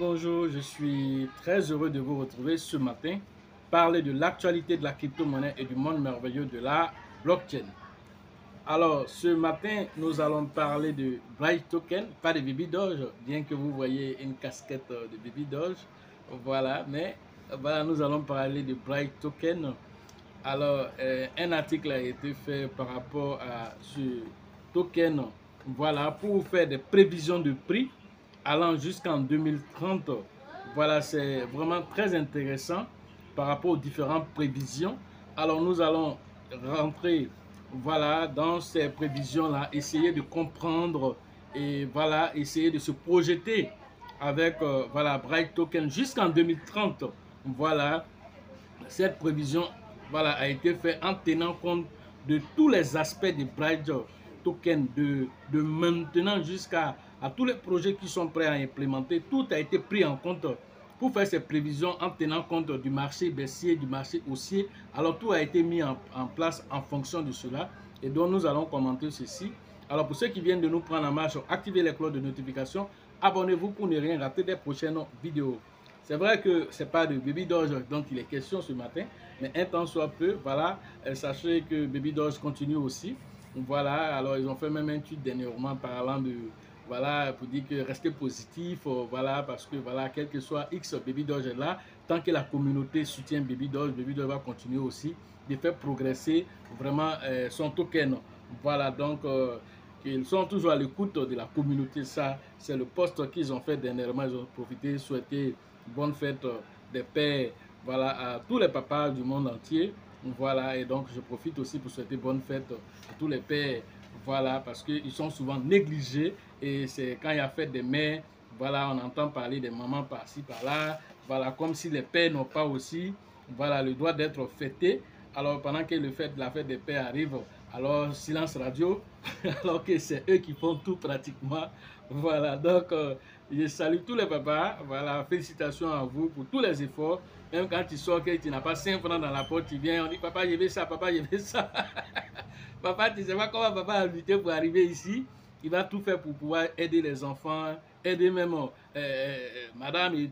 Bonjour, je suis très heureux de vous retrouver ce matin, parler de l'actualité de la crypto-monnaie et du monde merveilleux de la blockchain. Alors, ce matin, nous allons parler de Bright Token, pas de Baby Doge, bien que vous voyez une casquette de Baby Doge. Voilà, mais voilà, nous allons parler de Bright Token. Alors, un article a été fait par rapport à ce token, voilà, pour faire des prévisions de prix allant jusqu'en 2030. Voilà, c'est vraiment très intéressant par rapport aux différentes prévisions. Alors, nous allons rentrer, voilà, dans ces prévisions-là, essayer de comprendre et voilà, essayer de se projeter avec, voilà, Bright Token jusqu'en 2030. Voilà, cette prévision, voilà, a été faite en tenant compte de tous les aspects de Bright Token, de maintenant jusqu'à tous les projets qui sont prêts à implémenter. Tout a été pris en compte pour faire ces prévisions en tenant compte du marché baissier, du marché haussier. Alors tout a été mis en place en fonction de cela et donc nous allons commenter ceci. Alors pour ceux qui viennent de nous prendre en marche, activez les cloches de notification, abonnez-vous pour ne rien rater des prochaines vidéos. C'est vrai que ce n'est pas de Baby Doge dont il est question ce matin, mais un temps soit peu, voilà, sachez que Baby Doge continue aussi. Voilà, alors ils ont fait même un tweet dernièrement parlant de, voilà, pour dire que restez positif, voilà, parce que, voilà, quel que soit X, Baby Doge est là. Tant que la communauté soutient Baby Doge va continuer aussi de faire progresser vraiment son token. Voilà, donc, ils sont toujours à l'écoute de la communauté. Ça, c'est le post qu'ils ont fait dernièrement. Ils ont profité, souhaité bonne fête des pères, voilà, à tous les papas du monde entier. Voilà, et donc je profite aussi pour souhaiter bonne fête à tous les pères, voilà, parce qu'ils sont souvent négligés et c'est quand il y a fête des mères, voilà, on entend parler des mamans par-ci, par-là, voilà, comme si les pères n'ont pas aussi, voilà, le droit d'être fêtés. Alors pendant que la fête des pères arrive, alors silence radio, alors que c'est eux qui font tout pratiquement. Voilà, donc je salue tous les papas, voilà, félicitations à vous pour tous les efforts. Même quand tu sors, que tu n'as pas 5 francs dans la poche, tu viens, on dit papa, je veux ça, papa, je veux ça. Papa, tu sais pas comment papa a lutté pour arriver ici. Il va tout faire pour pouvoir aider les enfants, aider même madame et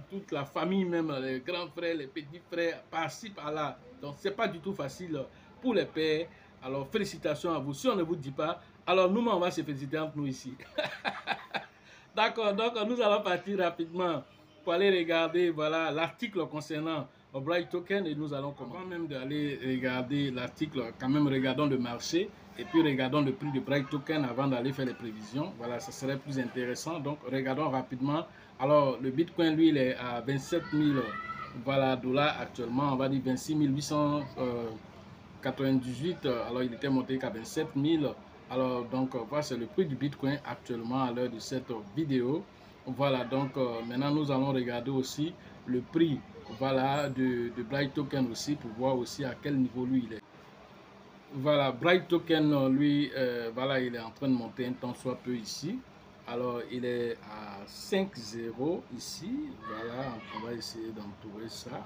toute la famille, même les grands frères, les petits frères, par-ci, par-là. Donc, c'est pas du tout facile pour les pères. Alors, félicitations à vous. Si on ne vous dit pas, alors nous, on va se féliciter entre nous ici. D'accord, donc nous allons partir rapidement pour aller regarder, voilà, l'article concernant Bright Token et nous allons commencer. Avant même d'aller regarder l'article, quand même regardons le marché et puis regardons le prix de Bright Token avant d'aller faire les prévisions. Voilà, ça serait plus intéressant. Donc regardons rapidement. Alors le Bitcoin, lui, il est à 27 000 voilà, dollars actuellement. On va dire 26 898. Alors il était monté qu'à 27 000. Alors donc voilà, c'est le prix du Bitcoin actuellement à l'heure de cette vidéo. Voilà, donc maintenant nous allons regarder aussi le prix, voilà, de Bright Token aussi pour voir aussi à quel niveau lui il est. Voilà, Bright Token lui, voilà, il est en train de monter un temps soit peu ici. Alors il est à 5,0 ici. Voilà, on va essayer d'entourer ça.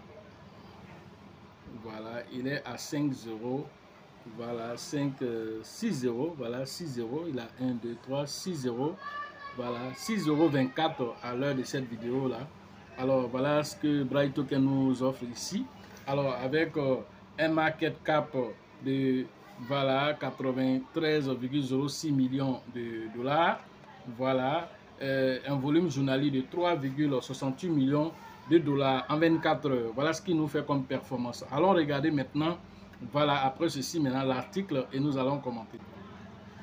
Voilà, il est à 5,0. Voilà, 5, 6,0. Voilà, 6,0. Il a 1, 2, 3, 6,0. Voilà, 6,24 € à l'heure de cette vidéo là. Alors voilà ce que Bright Token nous offre ici. Alors avec un market cap de voilà 93,06 millions de dollars. Voilà, un volume journalier de 3,68 millions de dollars en 24 heures. Voilà ce qui nous fait comme performance. Allons regarder maintenant, voilà, après ceci maintenant l'article et nous allons commenter.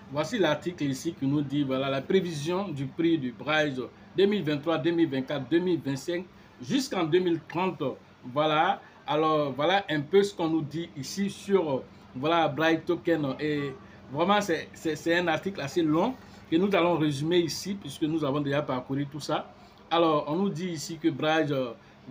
Voici l'article ici qui nous dit, voilà, la prévision du prix du Bright 2023, 2024, 2025 jusqu'en 2030. Voilà, alors voilà un peu ce qu'on nous dit ici sur, voilà, Bright Token. Et vraiment, c'est un article assez long que nous allons résumer ici puisque nous avons déjà parcouru tout ça. Alors, on nous dit ici que Bright,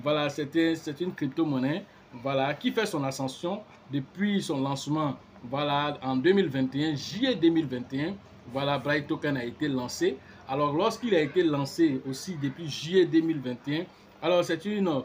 voilà, c'est une crypto-monnaie, voilà, qui fait son ascension depuis son lancement. Voilà, en 2021, juillet 2021, voilà, Bright Token a été lancé. Alors, lorsqu'il a été lancé aussi depuis juillet 2021, alors c'est une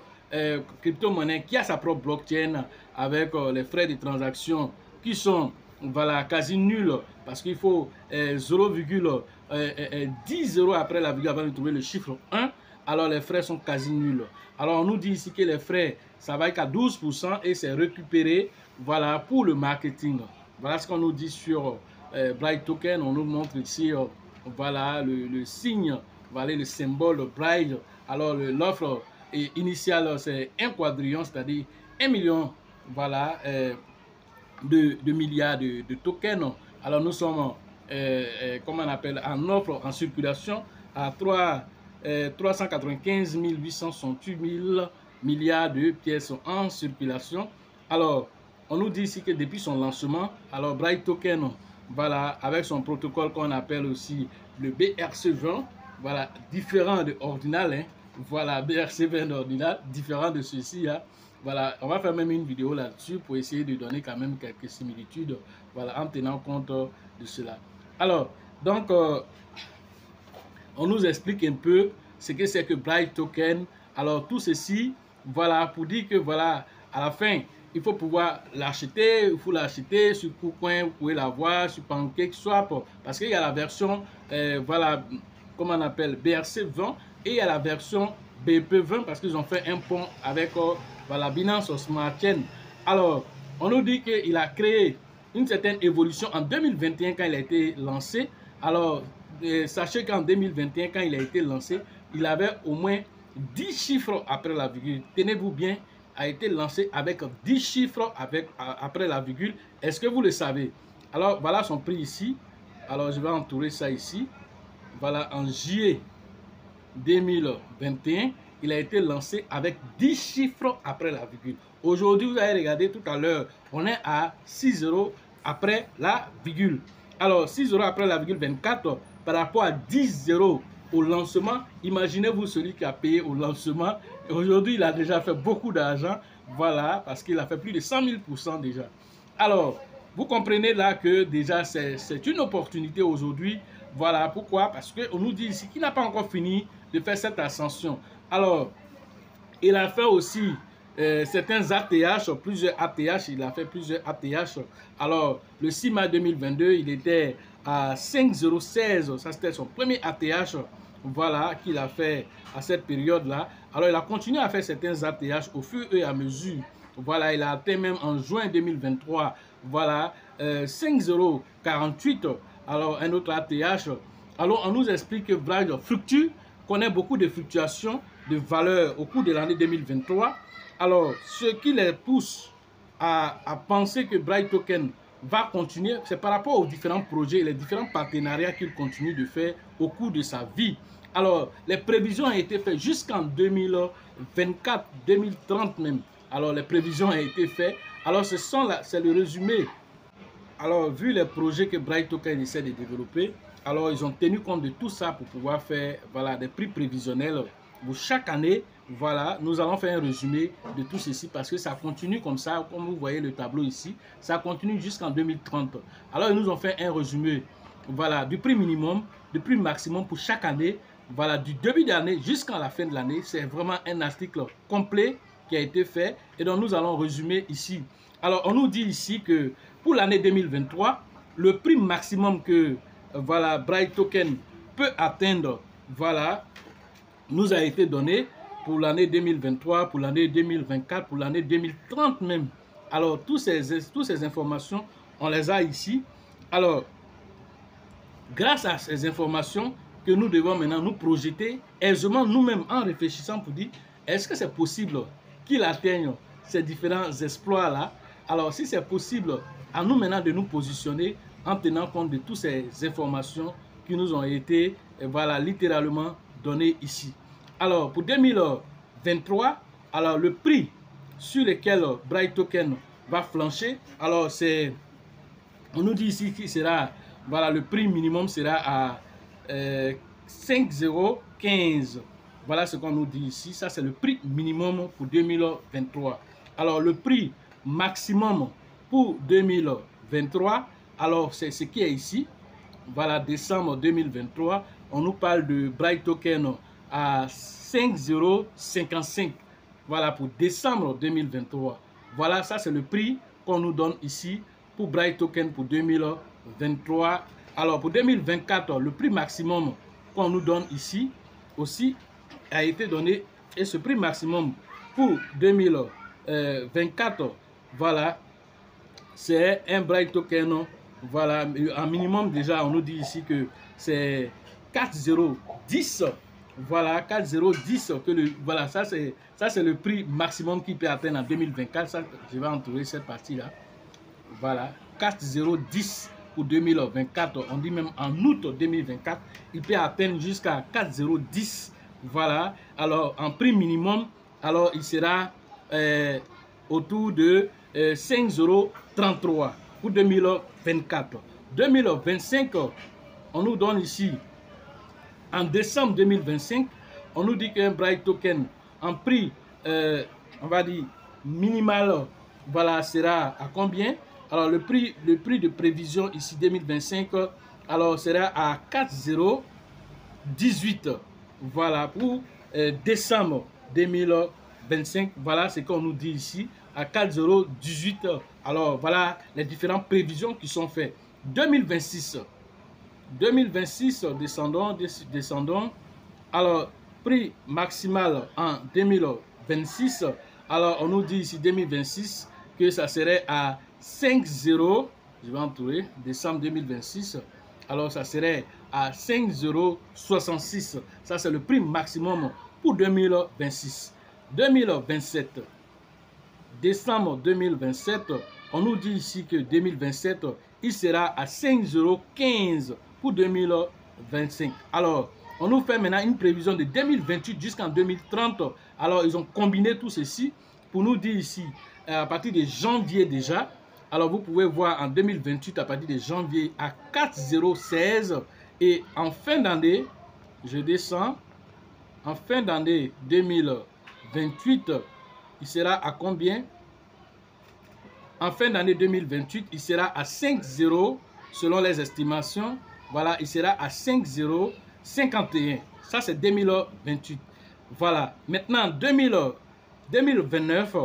crypto-monnaie qui a sa propre blockchain avec les frais de transaction qui sont, voilà, quasi nuls parce qu'il faut 0,10 € après la virgule avant de trouver le chiffre 1. alors les frais sont quasi nuls. Alors on nous dit ici que les frais, ça va être à 12% et c'est récupéré, voilà, pour le marketing. Voilà ce qu'on nous dit sur Bright Token. On nous montre ici, voilà, le signe, voilà, le symbole Bright. Alors l'offre initiale, c'est 1 quadrillion, c'est-à-dire 1 million, voilà, de milliards de tokens. Alors nous sommes, comment on appelle, en offre, en circulation à 395 868 000 milliards de pièces en circulation. Alors, on nous dit ici que depuis son lancement, alors Bright Token, voilà, avec son protocole qu'on appelle aussi le BRC20, voilà, différent de Ordinal, hein, voilà, BRC20 d'Ordinal, différent de ceci, hein. Voilà, on va faire même une vidéo là-dessus pour essayer de donner quand même quelques similitudes, voilà, en tenant compte de cela. Alors, donc, on nous explique un peu ce que c'est que Bright Token. Alors, tout ceci, voilà, pour dire que, voilà, à la fin, il faut pouvoir l'acheter, il faut l'acheter sur KuCoin, vous pouvez l'avoir sur PancakeSwap, parce qu'il y a la version, voilà, comment on appelle, BRC20, et il y a la version BP20, parce qu'ils ont fait un pont avec, voilà, Binance Smart Chain. Alors, on nous dit qu'il a créé une certaine évolution en 2021 quand il a été lancé. Alors, sachez qu'en 2021, quand il a été lancé, il avait au moins 10 chiffres après la virgule. Tenez-vous bien, a été lancé avec 10 chiffres après la virgule. Est-ce que vous le savez? Alors, voilà son prix ici. Alors, je vais entourer ça ici. Voilà, en juillet 2021, il a été lancé avec 10 chiffres après la virgule. Aujourd'hui, vous avez regardé tout à l'heure, on est à 6 euros après la virgule. Alors, 6 euros après la virgule 24, par rapport à 10 euros au lancement, imaginez-vous celui qui a payé au lancement. Aujourd'hui, il a déjà fait beaucoup d'argent, voilà, parce qu'il a fait plus de 100 000% déjà. Alors, vous comprenez là que déjà, c'est une opportunité aujourd'hui. Voilà, pourquoi? Parce qu'on nous dit ici qu'il n'a pas encore fini de faire cette ascension. Alors, il a fait aussi certains ATH, plusieurs ATH, il a fait plusieurs ATH. Alors, le 6 mai 2022, il était à 5,016, ça c'était son premier ATH, voilà, qu'il a fait à cette période-là. Alors, il a continué à faire certains ATH au fur et à mesure. Voilà, il a atteint même en juin 2023, voilà, 5,048. Alors, un autre ATH. Alors, on nous explique que Bright fluctue, connaît beaucoup de fluctuations de valeur au cours de l'année 2023. Alors, ce qui les pousse à penser que Bright Token va continuer, c'est par rapport aux différents projets et les différents partenariats qu'il continue de faire au cours de sa vie. Alors, les prévisions ont été faites jusqu'en 2024, 2030 même. Alors, les prévisions ont été faites. Alors, c'est le résumé. Alors, vu les projets que Bright Token essaie de développer, alors ils ont tenu compte de tout ça pour pouvoir faire, voilà, des prix prévisionnels pour chaque année. Voilà, nous allons faire un résumé de tout ceci parce que ça continue comme ça, comme vous voyez le tableau ici, ça continue jusqu'en 2030. Alors, ils nous ont fait un résumé, voilà, du prix minimum, du prix maximum pour chaque année, voilà, du début d'année jusqu'à la fin de l'année. C'est vraiment un article complet qui a été fait et donc nous allons résumer ici. Alors, on nous dit ici que pour l'année 2023, le prix maximum que, voilà, Bright Token peut atteindre, voilà, nous a été donné pour l'année 2023, pour l'année 2024, pour l'année 2030 même. Alors, toutes ces informations, on les a ici. Alors, grâce à ces informations que nous devons maintenant nous projeter aisément nous-mêmes en réfléchissant pour dire, est-ce que c'est possible qu'il atteigne ces différents exploits-là? Alors, si c'est possible, à nous maintenant de nous positionner en tenant compte de toutes ces informations qui nous ont été, voilà, littéralement données ici. Alors, pour 2023, alors le prix sur lequel Bright Token va flancher, alors c'est, on nous dit ici qu'il sera, voilà, le prix minimum sera à 5,015. Voilà ce qu'on nous dit ici. Ça, c'est le prix minimum pour 2023. Alors, le prix maximum pour 2023, alors c'est ce qui est ici. Voilà, décembre 2023. On nous parle de Bright Token à 5,055. Voilà, pour décembre 2023. Voilà, ça, c'est le prix qu'on nous donne ici pour Bright Token pour 2023. Alors, pour 2024, le prix maximum qu'on nous donne ici aussi, a été donné et ce prix maximum pour 2024, voilà, c'est un Bright Token, voilà, en minimum déjà, on nous dit ici que c'est 4010, voilà, 4010, voilà, ça c'est le prix maximum qui peut atteindre en 2024, ça, je vais entourer cette partie-là, voilà, 4010 pour 2024, on dit même en août 2024, il peut atteindre jusqu'à 4010, voilà, alors en prix minimum, alors il sera autour de 5,33 € pour 2024. 2025, on nous donne ici, en décembre 2025, on nous dit qu'un Bright Token en prix, on va dire, minimal, voilà, sera à combien? Alors, le prix de prévision ici 2025, alors sera à 4,018. Voilà, pour décembre 2025, voilà ce qu'on nous dit ici, à 4,018. Alors, voilà les différentes prévisions qui sont faites. 2026, descendons. Alors, prix maximal en 2026. Alors, on nous dit ici 2026 que ça serait à 5,0. Je vais entourer, décembre 2026. Alors, ça serait à 5,66 €. Ça, c'est le prix maximum pour 2026. 2027, décembre 2027, on nous dit ici que 2027, il sera à 5,15 € pour 2025. Alors, on nous fait maintenant une prévision de 2028 jusqu'en 2030. Alors, ils ont combiné tout ceci pour nous dire ici, à partir de janvier déjà. Alors, vous pouvez voir en 2028, à partir de janvier, à 4,016. Et en fin d'année, je descends, en fin d'année 2028, il sera à combien? En fin d'année 2028, il sera à 5,0 selon les estimations. Voilà, il sera à 5,051. Ça, c'est 2028. Voilà. Maintenant, 2029,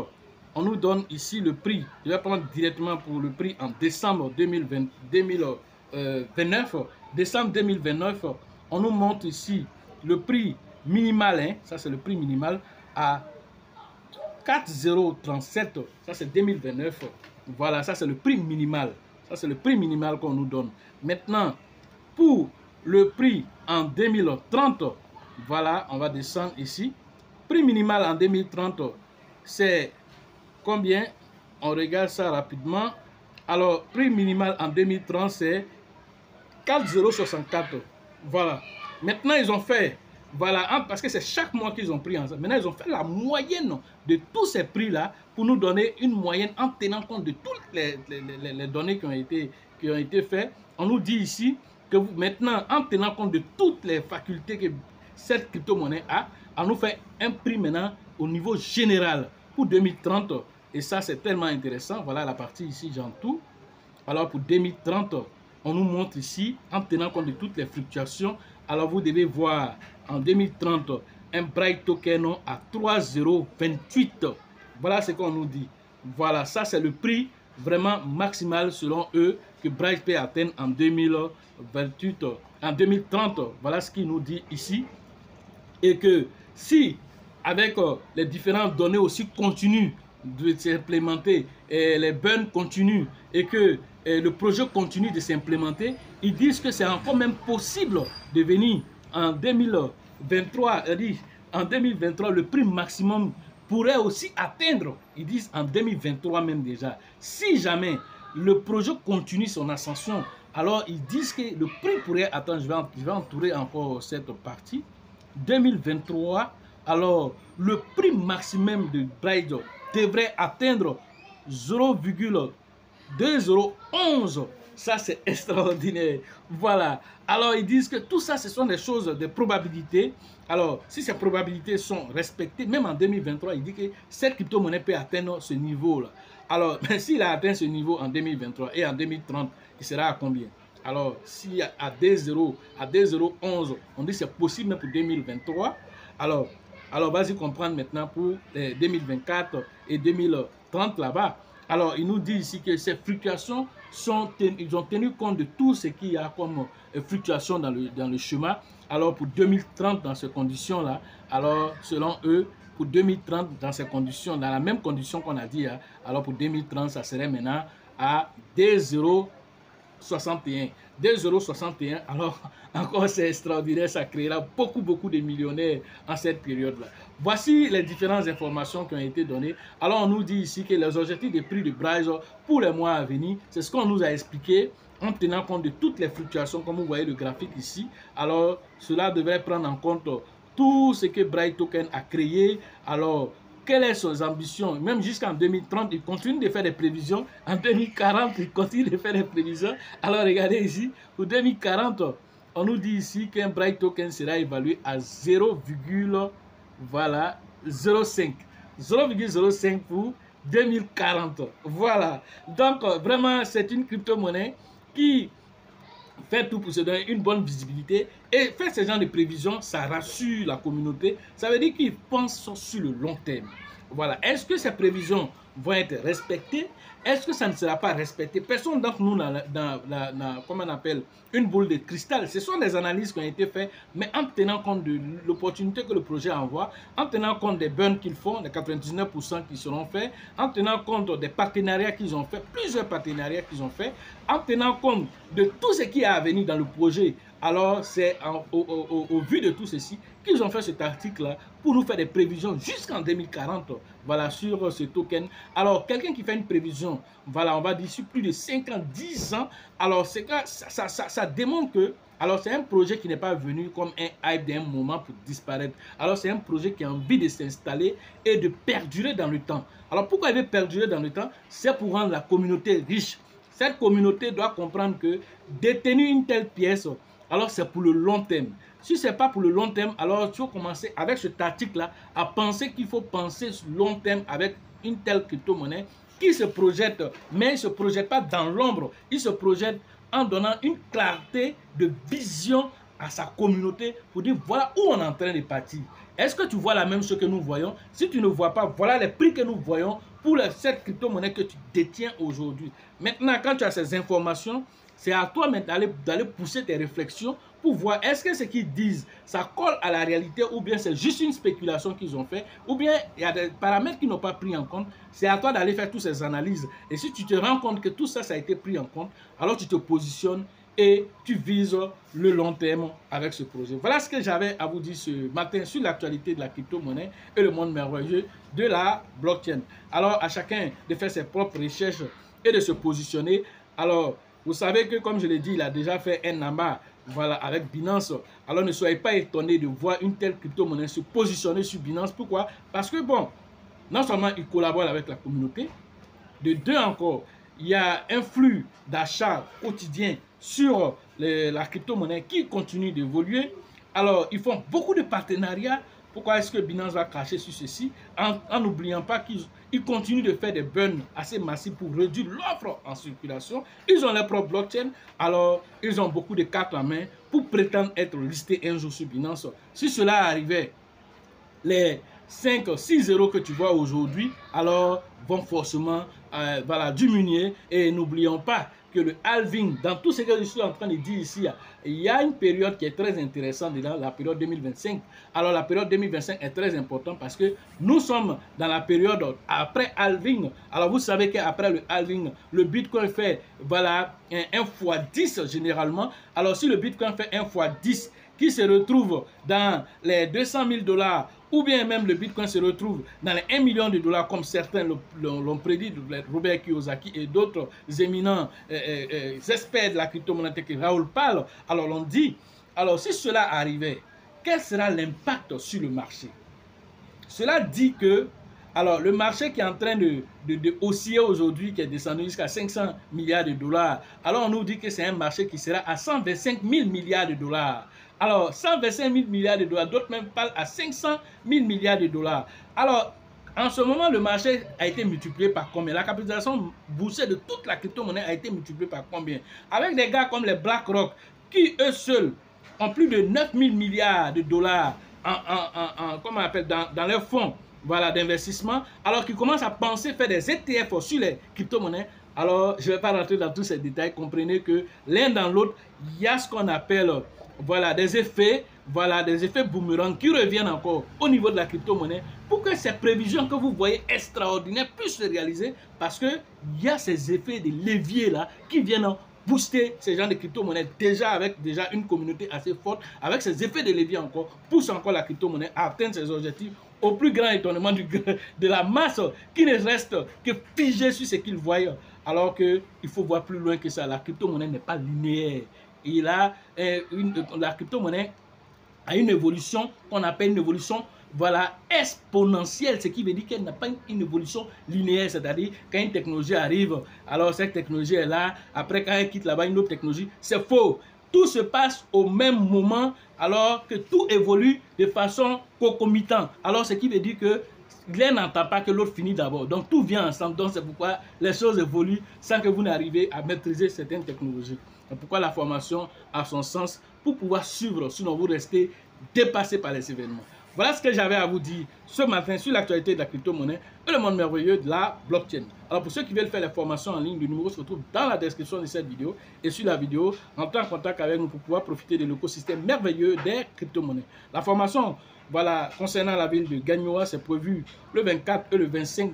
on nous donne ici le prix. Je vais prendre directement pour le prix en décembre 2029. Décembre 2029, on nous montre ici le prix minimal. Hein, ça, c'est le prix minimal à 4,037. Ça, c'est 2029. Voilà, ça, c'est le prix minimal. Ça, c'est le prix minimal qu'on nous donne. Maintenant, pour le prix en 2030, voilà, on va descendre ici. Prix minimal en 2030, c'est combien? On regarde ça rapidement. Alors, prix minimal en 2030, c'est 4,064. Voilà. Maintenant, ils ont fait, voilà, parce que c'est chaque mois qu'ils ont pris ensemble. Maintenant, ils ont fait la moyenne de tous ces prix-là pour nous donner une moyenne en tenant compte de toutes les données qui ont été faites. On nous dit ici que maintenant, en tenant compte de toutes les facultés que cette crypto-monnaie a, on nous fait un prix maintenant au niveau général pour 2030. Et ça, c'est tellement intéressant. Voilà la partie ici, j'entoure. Alors, pour 2030, on nous montre ici, en tenant compte de toutes les fluctuations. Alors, vous devez voir en 2030 un Bright Token à 3,028. Voilà ce qu'on nous dit. Voilà, ça, c'est le prix vraiment maximal selon eux que Bright peut atteindre en 2028, en 2030. Voilà ce qu'il nous dit ici. Et que si, avec les différentes données aussi continuent de s'implémenter, et les burns continuent et que le projet continue de s'implémenter, ils disent que c'est encore même possible de venir en 2023, en 2023, le prix maximum pourrait aussi atteindre, ils disent en 2023 même déjà. Si jamais le projet continue son ascension, alors ils disent que le prix pourrait atteindre, je vais entourer encore cette partie, 2023, alors le prix maximum de Bright devrait atteindre 0,2011. Ça, c'est extraordinaire. Voilà. Alors, ils disent que tout ça, ce sont des choses, des probabilités. Alors, si ces probabilités sont respectées, même en 2023, il dit que cette crypto-monnaie peut atteindre ce niveau-là. Alors, s'il a atteint ce niveau en 2023 et en 2030, il sera à combien? Alors, si à 2,011, on dit que c'est possible même pour 2023, alors vas-y comprendre maintenant pour 2024 et 2030 là-bas. Alors, il nous dit ici que ces fluctuations ils ont tenu compte de tout ce qu'il y a comme fluctuation dans le schéma. Alors pour 2030, dans ces conditions-là, alors selon eux, pour 2030, dans ces conditions, dans la même condition qu'on a dit, alors pour 2030, ça serait maintenant à 2,61. 2,61 €. Alors, encore, c'est extraordinaire. Ça créera beaucoup de millionnaires en cette période-là. Voici les différentes informations qui ont été données. Alors, on nous dit ici que les objectifs des prix de Bryce pour les mois à venir, c'est ce qu'on nous a expliqué en tenant compte de toutes les fluctuations, comme vous voyez le graphique ici. Alors, cela devrait prendre en compte tout ce que Bryce Token a créé. Alors, quelles sont ses ambitions? Même jusqu'en 2030, il continue de faire des prévisions. En 2040, il continue de faire des prévisions. Alors, regardez ici, pour 2040, on nous dit ici qu'un Bryce Token sera évalué à 0,05. 0,05 pour 2040. Voilà. Donc, vraiment, c'est une crypto-monnaie qui fait tout pour se donner une bonne visibilité et faire ce genre de prévisions, ça rassure la communauté. Ça veut dire qu'ils pensent sur le long terme. Voilà. Est-ce que ces prévisions vont être respectées? Est-ce que ça ne sera pas respecté? Personne d'entre nous n'a, comment on appelle, une boule de cristal. Ce sont des analyses qui ont été faites, mais en tenant compte de l'opportunité que le projet envoie, en tenant compte des burns qu'ils font, les 99% qui seront faits, en tenant compte des partenariats qu'ils ont fait, plusieurs partenariats qu'ils ont fait, en tenant compte de tout ce qui est à venir dans le projet. Alors, c'est au vu de tout ceci qu'ils ont fait cet article-là pour nous faire des prévisions jusqu'en 2040, voilà, sur ce token. Alors, quelqu'un qui fait une prévision, voilà, on va dire sur plus de 5 ans, 10 ans, alors ça démontre que, alors c'est un projet qui n'est pas venu comme un hype d'un moment pour disparaître. Alors, c'est un projet qui a envie de s'installer et de perdurer dans le temps. Alors, pourquoi il veut perdurer dans le temps? C'est pour rendre la communauté riche. Cette communauté doit comprendre que détenir une telle pièce, alors c'est pour le long terme. Si ce n'est pas pour le long terme, alors tu vas commencer avec cet article-là à penser qu'il faut penser long terme avec une telle crypto-monnaie qui se projette, mais il ne se projette pas dans l'ombre. Il se projette en donnant une clarté de vision à sa communauté pour dire voilà où on est en train de partir. Est-ce que tu vois la même chose que nous voyons? Si tu ne vois pas, voilà les prix que nous voyons pour cette crypto-monnaie que tu détiens aujourd'hui. Maintenant, quand tu as ces informations, c'est à toi d'aller pousser tes réflexions pour voir est-ce que ce qu'ils disent, ça colle à la réalité ou bien c'est juste une spéculation qu'ils ont fait ou bien il y a des paramètres qu'ils n'ont pas pris en compte. C'est à toi d'aller faire toutes ces analyses. Et si tu te rends compte que tout ça, ça a été pris en compte, alors tu te positionnes et tu vises le long terme avec ce projet. Voilà ce que j'avais à vous dire ce matin sur l'actualité de la crypto-monnaie et le monde merveilleux de la blockchain. Alors, à chacun de faire ses propres recherches et de se positionner. Alors, vous savez que, comme je l'ai dit, il a déjà fait un amas, voilà, avec Binance. Alors, ne soyez pas étonnés de voir une telle crypto-monnaie se positionner sur Binance. Pourquoi? Parce que, bon, non seulement il collabore avec la communauté, de deux encore, il y a un flux d'achat quotidien sur la crypto-monnaie qui continue d'évoluer. Alors, ils font beaucoup de partenariats. Pourquoi est-ce que Binance va cracher sur ceci? En n'oubliant pas qu'ils continuent de faire des burns assez massifs pour réduire l'offre en circulation. Ils ont leur propre blockchain. Alors, ils ont beaucoup de cartes en main pour prétendre être listés un jour sur Binance. Si cela arrivait, les 5-6 € que tu vois aujourd'hui, alors vont forcément voilà, diminuer. Et n'oublions pas que le halving, dans tout ce que je suis en train de dire ici, il y a une période qui est très intéressante, la période 2025. Alors la période 2025 est très importante parce que nous sommes dans la période après halving. Alors vous savez qu'après le halving, le Bitcoin fait voilà, un x10 généralement. Alors si le Bitcoin fait un x10 qui se retrouve dans les 200 000 $, ou bien même le Bitcoin se retrouve dans les 1 million de dollars, comme certains l'ont prédit, Robert Kiyosaki et d'autres éminents experts de la crypto-monnaie que Raoul parle. Alors l'on dit, alors si cela arrivait, quel sera l'impact sur le marché? Cela dit que, alors le marché qui est en train de osciller aujourd'hui, qui est descendu jusqu'à 500 milliards de dollars, alors on nous dit que c'est un marché qui sera à 125 000 milliards de dollars. Alors, 125 000 milliards de dollars, d'autres même parlent à 500 000 milliards de dollars. Alors, en ce moment, le marché a été multiplié par combien? La capitalisation boursière de toute la crypto-monnaie a été multipliée par combien? Avec des gars comme les BlackRock, qui eux seuls ont plus de 9 000 milliards de dollars comment on appelle, dans leurs fonds voilà, d'investissement, alors qu'ils commencent à penser faire des ETF sur les crypto-monnaies. Alors, je ne vais pas rentrer dans tous ces détails. Comprenez que l'un dans l'autre, il y a ce qu'on appelle voilà, des effets boomerang qui reviennent encore au niveau de la crypto-monnaie pour que ces prévisions que vous voyez extraordinaires puissent se réaliser, parce qu'il y a ces effets de levier là qui viennent booster ces gens de crypto-monnaie avec une communauté assez forte, avec ces effets de levier encore, pousse encore la crypto-monnaie à atteindre ses objectifs au plus grand étonnement de la masse qui ne reste que figée sur ce qu'ils voient, alors qu'il faut voir plus loin que ça. La crypto-monnaie n'est pas linéaire. La crypto-monnaie a une évolution qu'on appelle une évolution exponentielle, ce qui veut dire qu'elle n'a pas une évolution linéaire, c'est-à-dire quand une technologie arrive, alors cette technologie est là, après quand elle quitte là-bas une autre technologie, c'est faux. Tout se passe au même moment, alors que tout évolue de façon concomitante. Alors ce qui veut dire que l'un n'entend pas que l'autre finit d'abord. Donc tout vient ensemble. Donc c'est pourquoi les choses évoluent sans que vous n'arrivez à maîtriser certaines technologies. C'est pourquoi la formation a son sens pour pouvoir suivre, sinon vous restez dépassé par les événements. Voilà ce que j'avais à vous dire ce matin sur l'actualité de la crypto-monnaie et le monde merveilleux de la blockchain. Alors pour ceux qui veulent faire les formations en ligne, le numéro se retrouve dans la description de cette vidéo. Et sur la vidéo, entrez en contact avec nous pour pouvoir profiter de l'écosystème merveilleux des crypto-monnaies. La formation concernant la ville de Gagnoa, c'est prévu le 24 et le 25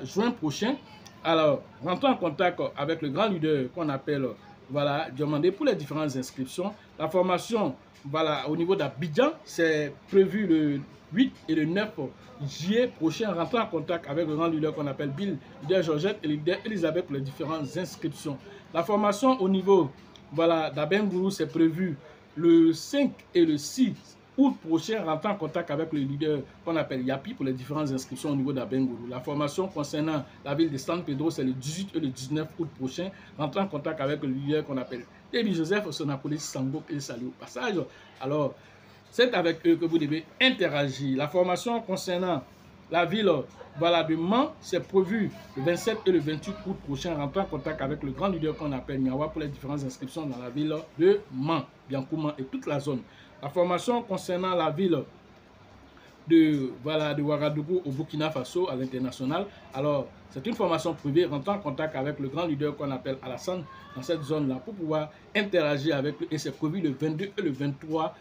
juin prochain. Alors, rentrez en contact avec le grand leader qu'on appelle Diomandé pour les différentes inscriptions. La formation au niveau d'Abidjan, c'est prévu le 8 et le 9 juillet prochain. Rentrez en contact avec le grand leader qu'on appelle Bill, leader Georgette et leader Elisabeth pour les différentes inscriptions. La formation au niveau d'Abengourou, c'est prévu le 5 et le 6 août prochain. Rentrez en contact avec le leader qu'on appelle Yapi pour les différentes inscriptions au niveau d'Abengourou. La formation concernant la ville de San Pedro, c'est le 18 et le 19 août prochain. Rentrez en contact avec le leader qu'on appelle David Joseph Sonapolis Sango et salut au passage. Alors, c'est avec eux que vous devez interagir. La formation concernant la ville de Mans, c'est prévu le 27 et le 28 août prochain. Rentrez en contact avec le grand leader qu'on appelle Niawa pour les différentes inscriptions dans la ville de Mans, Biankouman et toute la zone. La formation concernant la ville de Ouagadougou au Burkina Faso à l'international. Alors, c'est une formation privée. Rentrez en contact avec le grand leader qu'on appelle Alassane dans cette zone-là pour pouvoir interagir avec lui. Et c'est prévu le 22 et le 23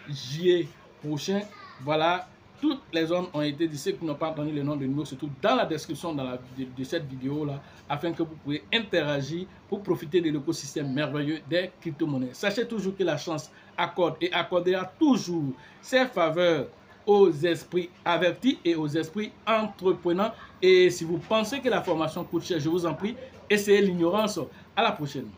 juillet prochain. Toutes les zones ont été dit. Ceux qui n'ont pas entendu le nom de numéro se trouve dans la description de cette vidéo-là, afin que vous pouvez interagir pour profiter de l'écosystème merveilleux des crypto-monnaies. Sachez toujours que la chance accorde et accordera toujours ses faveurs aux esprits avertis et aux esprits entreprenants. Et si vous pensez que la formation coûte cher, je vous en prie, essayez l'ignorance. À la prochaine.